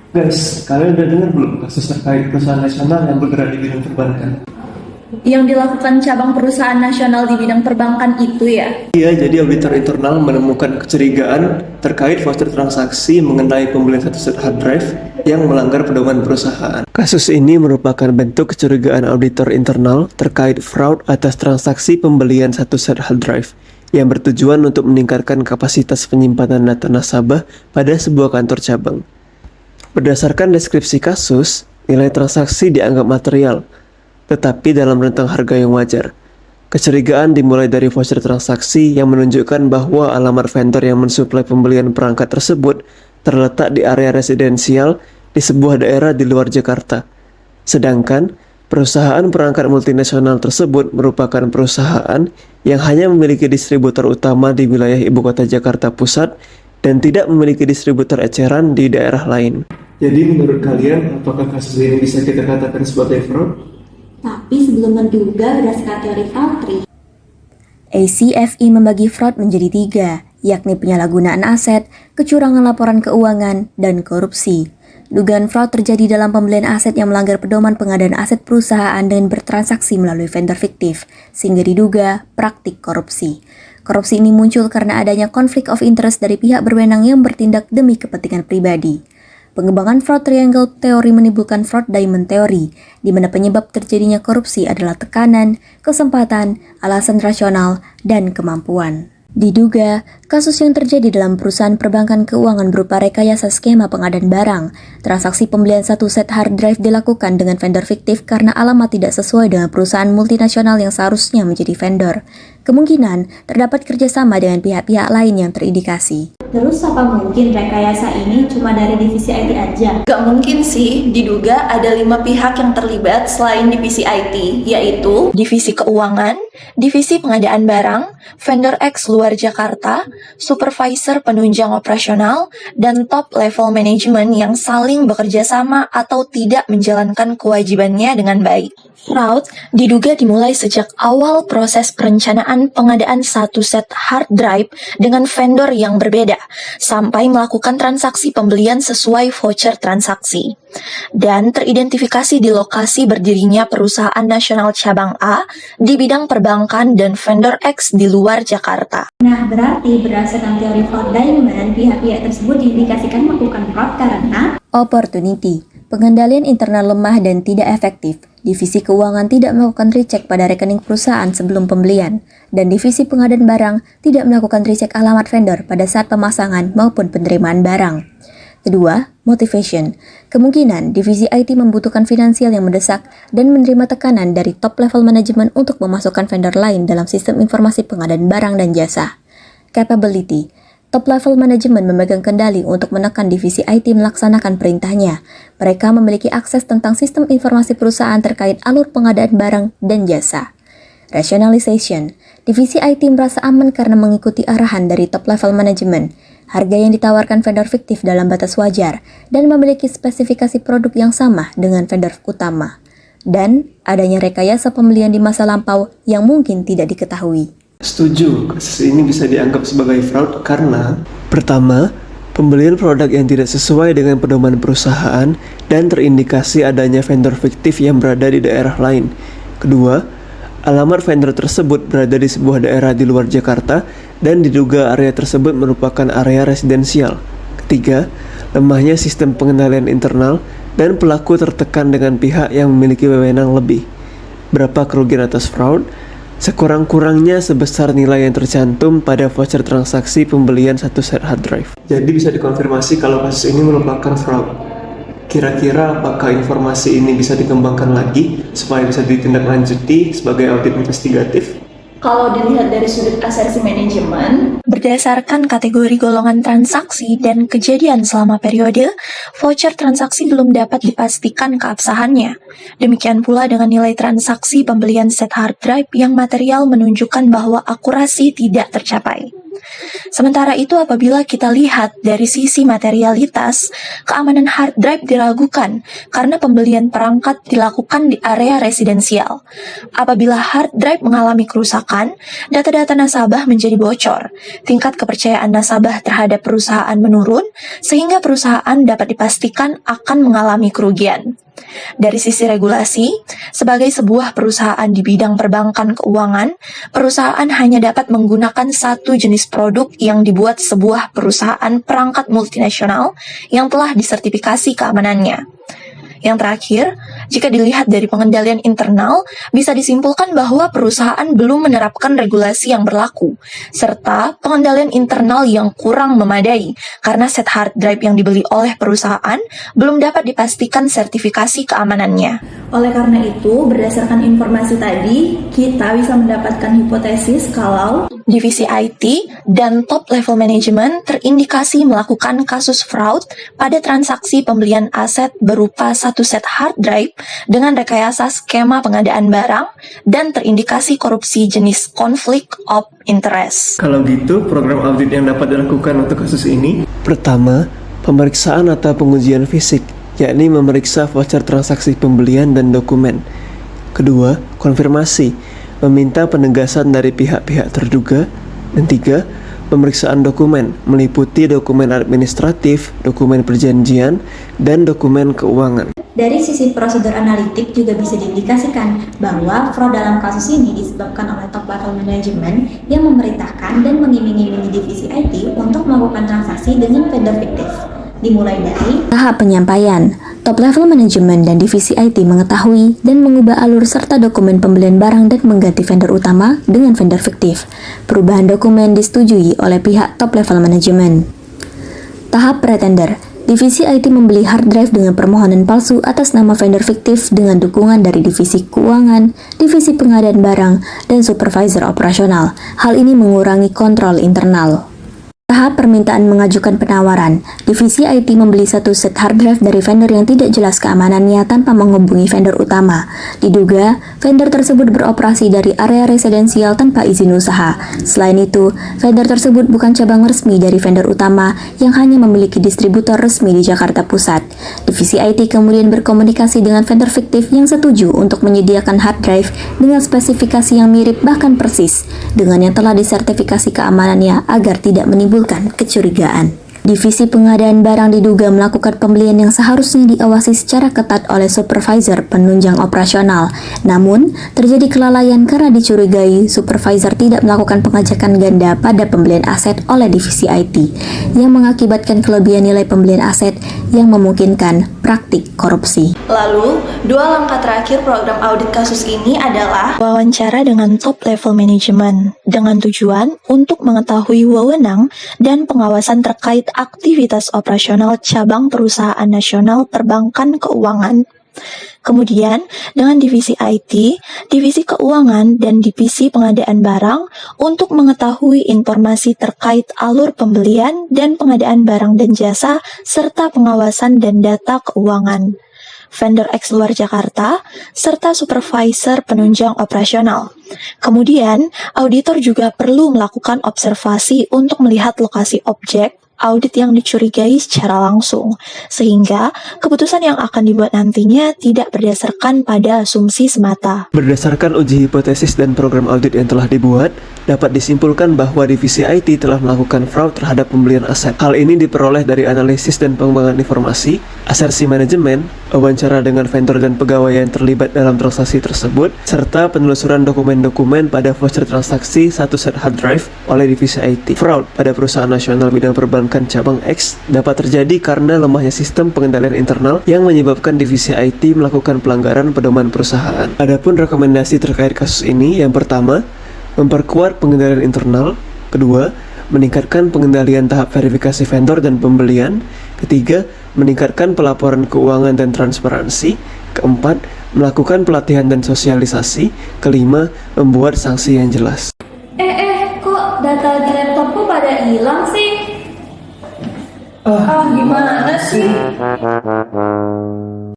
Guys, kalian udah dengar belum kasus terkait perusahaan nasional yang bergerak di bidang perbankan? Yang dilakukan cabang perusahaan nasional di bidang perbankan itu ya? Iya, jadi auditor internal menemukan kecurigaan terkait voucher transaksi mengenai pembelian satu set hard drive yang melanggar pedoman perusahaan. Kasus ini merupakan bentuk kecurigaan auditor internal terkait fraud atas transaksi pembelian satu set hard drive yang bertujuan untuk meningkatkan kapasitas penyimpanan data nasabah pada sebuah kantor cabang. Berdasarkan deskripsi kasus, nilai transaksi dianggap material, tetapi dalam rentang harga yang wajar. Kecurigaan dimulai dari voucher transaksi yang menunjukkan bahwa alamat vendor yang mensuplai pembelian perangkat tersebut terletak di area residensial di sebuah daerah di luar Jakarta. Sedangkan, perusahaan perangkat multinasional tersebut merupakan perusahaan yang hanya memiliki distributor utama di wilayah ibu kota Jakarta Pusat dan tidak memiliki distributor eceran di daerah lain. Jadi menurut kalian, apakah kasus ini bisa kita katakan sebagai fraud? Tapi sebelum menduga berdasarkan teori fraud, ACFI membagi fraud menjadi 3, yakni penyalahgunaan aset, kecurangan laporan keuangan, dan korupsi. Dugaan fraud terjadi dalam pembelian aset yang melanggar pedoman pengadaan aset perusahaan dengan bertransaksi melalui vendor fiktif, sehingga diduga praktik korupsi. Korupsi ini muncul karena adanya konflik of interest dari pihak berwenang yang bertindak demi kepentingan pribadi. Pengembangan fraud triangle teori menimbulkan fraud diamond theory, di mana penyebab terjadinya korupsi adalah tekanan, kesempatan, alasan rasional, dan kemampuan. Diduga, kasus yang terjadi dalam perusahaan perbankan keuangan berupa rekayasa skema pengadaan barang. Transaksi pembelian satu set hard drive dilakukan dengan vendor fiktif karena alamat tidak sesuai dengan perusahaan multinasional yang seharusnya menjadi vendor. Kemungkinan terdapat kerjasama dengan pihak-pihak lain yang terindikasi. terus apa mungkin rekayasa ini cuma dari divisi IT aja? Gak mungkin sih, diduga ada 5 pihak yang terlibat selain divisi IT, yaitu divisi keuangan, divisi pengadaan barang, vendor X luar Jakarta, supervisor penunjang operasional, dan top level management yang saling bekerja sama atau tidak menjalankan kewajibannya dengan baik. Fraud diduga dimulai sejak awal proses perencanaan pengadaan satu set hard drive dengan vendor yang berbeda, sampai melakukan transaksi pembelian sesuai voucher transaksi. Dan teridentifikasi di lokasi berdirinya perusahaan nasional cabang A di bidang perbankan dan vendor X di luar Jakarta. Nah, berarti berdasarkan teori fraud diamond, pihak-pihak tersebut diindikasikan melakukan fraud karena Opportunity, pengendalian internal lemah dan tidak efektif. Divisi keuangan tidak melakukan recheck pada rekening perusahaan sebelum pembelian, dan divisi pengadaan barang tidak melakukan recheck alamat vendor pada saat pemasangan maupun penerimaan barang. Kedua, motivation. Kemungkinan divisi IT membutuhkan finansial yang mendesak dan menerima tekanan dari top level manajemen untuk memasukkan vendor lain dalam sistem informasi pengadaan barang dan jasa. Capability. Top level manajemen memegang kendali untuk menekan divisi IT melaksanakan perintahnya. Mereka memiliki akses tentang sistem informasi perusahaan terkait alur pengadaan barang dan jasa. Rationalization. Divisi IT merasa aman karena mengikuti arahan dari top level manajemen. Harga yang ditawarkan vendor fiktif dalam batas wajar dan memiliki spesifikasi produk yang sama dengan vendor utama. Dan adanya rekayasa pembelian di masa lampau yang mungkin tidak diketahui. Setuju, kasus ini bisa dianggap sebagai fraud karena pertama, pembelian produk yang tidak sesuai dengan pedoman perusahaan dan terindikasi adanya vendor fiktif yang berada di daerah lain. Kedua, alamat vendor tersebut berada di sebuah daerah di luar Jakarta dan diduga area tersebut merupakan area residensial. Ketiga, lemahnya sistem pengendalian internal dan pelaku tertekan dengan pihak yang memiliki wewenang lebih. Berapa kerugian atas fraud? Sekurang-kurangnya sebesar nilai yang tercantum pada voucher transaksi pembelian satu set hard drive. Jadi bisa dikonfirmasi kalau kasus ini merupakan fraud. Kira-kira apakah informasi ini bisa dikembangkan lagi supaya bisa ditindaklanjuti sebagai audit investigatif? Kalau dilihat dari sudut asersi manajemen, berdasarkan kategori golongan transaksi dan kejadian selama periode, voucher transaksi belum dapat dipastikan keabsahannya. Demikian pula dengan nilai transaksi pembelian set hard drive yang material menunjukkan bahwa akurasi tidak tercapai. Sementara itu apabila kita lihat dari sisi materialitas, keamanan hard drive diragukan karena pembelian perangkat dilakukan di area residensial. Apabila hard drive mengalami kerusakan, data-data nasabah menjadi bocor. tingkat kepercayaan nasabah terhadap perusahaan menurun, sehingga perusahaan dapat dipastikan akan mengalami kerugian. Dari sisi regulasi, sebagai sebuah perusahaan di bidang perbankan keuangan, perusahaan hanya dapat menggunakan satu jenis produk yang dibuat sebuah perusahaan perangkat multinasional yang telah disertifikasi keamanannya. Yang terakhir, jika dilihat dari pengendalian internal, bisa disimpulkan bahwa perusahaan belum menerapkan regulasi yang berlaku, serta pengendalian internal yang kurang memadai, karena set hard drive yang dibeli oleh perusahaan belum dapat dipastikan sertifikasi keamanannya. Oleh karena itu, berdasarkan informasi tadi, kita bisa mendapatkan hipotesis kalau Divisi IT dan top level management terindikasi melakukan kasus fraud pada transaksi pembelian aset berupa satu set hard drive dengan rekayasa skema pengadaan barang dan terindikasi korupsi jenis conflict of interest. Kalau gitu, program audit yang dapat dilakukan untuk kasus ini, pertama, pemeriksaan atau pengujian fisik, yakni memeriksa voucher transaksi pembelian dan dokumen. Kedua, konfirmasi, meminta penegasan dari pihak-pihak terduga. Dan tiga, pemeriksaan dokumen, meliputi dokumen administratif, dokumen perjanjian, dan dokumen keuangan. dari sisi prosedur analitik juga bisa diindikasikan bahwa fraud dalam kasus ini disebabkan oleh top level manajemen yang memerintahkan dan mengiming-imingi divisi IT untuk melakukan transaksi dengan vendor fiktif. Dimulai dari Tahap penyampaian, top level manajemen dan divisi IT mengetahui dan mengubah alur serta dokumen pembelian barang dan mengganti vendor utama dengan vendor fiktif. Perubahan dokumen disetujui oleh pihak top level manajemen. Tahap pretender, divisi IT membeli hard drive dengan permohonan palsu atas nama vendor fiktif dengan dukungan dari divisi keuangan, divisi pengadaan barang, dan supervisor operasional. Hal ini mengurangi kontrol internal. Tahap permintaan mengajukan penawaran, divisi IT membeli satu set hard drive dari vendor yang tidak jelas keamanannya tanpa menghubungi vendor utama. Diduga, vendor tersebut beroperasi dari area residensial tanpa izin usaha. Selain itu, vendor tersebut bukan cabang resmi dari vendor utama yang hanya memiliki distributor resmi di Jakarta Pusat. Divisi IT kemudian berkomunikasi dengan vendor fiktif yang setuju untuk menyediakan hard drive dengan spesifikasi yang mirip bahkan persis dengan yang telah disertifikasi keamanannya agar tidak menimbulkan kecurigaan. Divisi pengadaan barang diduga melakukan pembelian yang seharusnya diawasi secara ketat oleh supervisor penunjang operasional. Namun, terjadi kelalaian karena dicurigai supervisor tidak melakukan pengajakan ganda pada pembelian aset oleh divisi IT, yang mengakibatkan kelebihan nilai pembelian aset yang memungkinkan praktik korupsi. Lalu, dua langkah terakhir program audit kasus ini adalah wawancara dengan top level management dengan tujuan untuk mengetahui wewenang dan pengawasan terkait aktivitas operasional cabang perusahaan nasional perbankan keuangan. Kemudian, dengan divisi IT, divisi keuangan, dan divisi pengadaan barang untuk mengetahui informasi terkait alur pembelian dan pengadaan barang dan jasa, serta pengawasan dan data keuangan. Vendor X luar Jakarta, serta supervisor penunjang operasional. Kemudian, auditor juga perlu melakukan observasi untuk melihat lokasi objek audit yang dicurigai secara langsung, sehingga keputusan yang akan dibuat nantinya tidak berdasarkan pada asumsi semata. Berdasarkan uji hipotesis dan program audit yang telah dibuat, dapat disimpulkan bahwa divisi IT telah melakukan fraud terhadap pembelian aset. Hal ini diperoleh dari analisis dan pengembangan informasi, asersi manajemen, wawancara dengan vendor dan pegawai yang terlibat dalam transaksi tersebut, serta penelusuran dokumen-dokumen pada voucher transaksi satu set hard drive oleh divisi IT. Fraud pada perusahaan nasional bidang perbankan cabang X dapat terjadi karena lemahnya sistem pengendalian internal yang menyebabkan divisi IT melakukan pelanggaran pedoman perusahaan. Adapun rekomendasi terkait kasus ini, yang pertama, memperkuat pengendalian internal. Kedua, meningkatkan pengendalian tahap verifikasi vendor dan pembelian. Ketiga, meningkatkan pelaporan keuangan dan transparansi. Keempat, melakukan pelatihan dan sosialisasi. Kelima, membuat sanksi yang jelas. kok data di laptopku pada hilang sih? Gimana sih?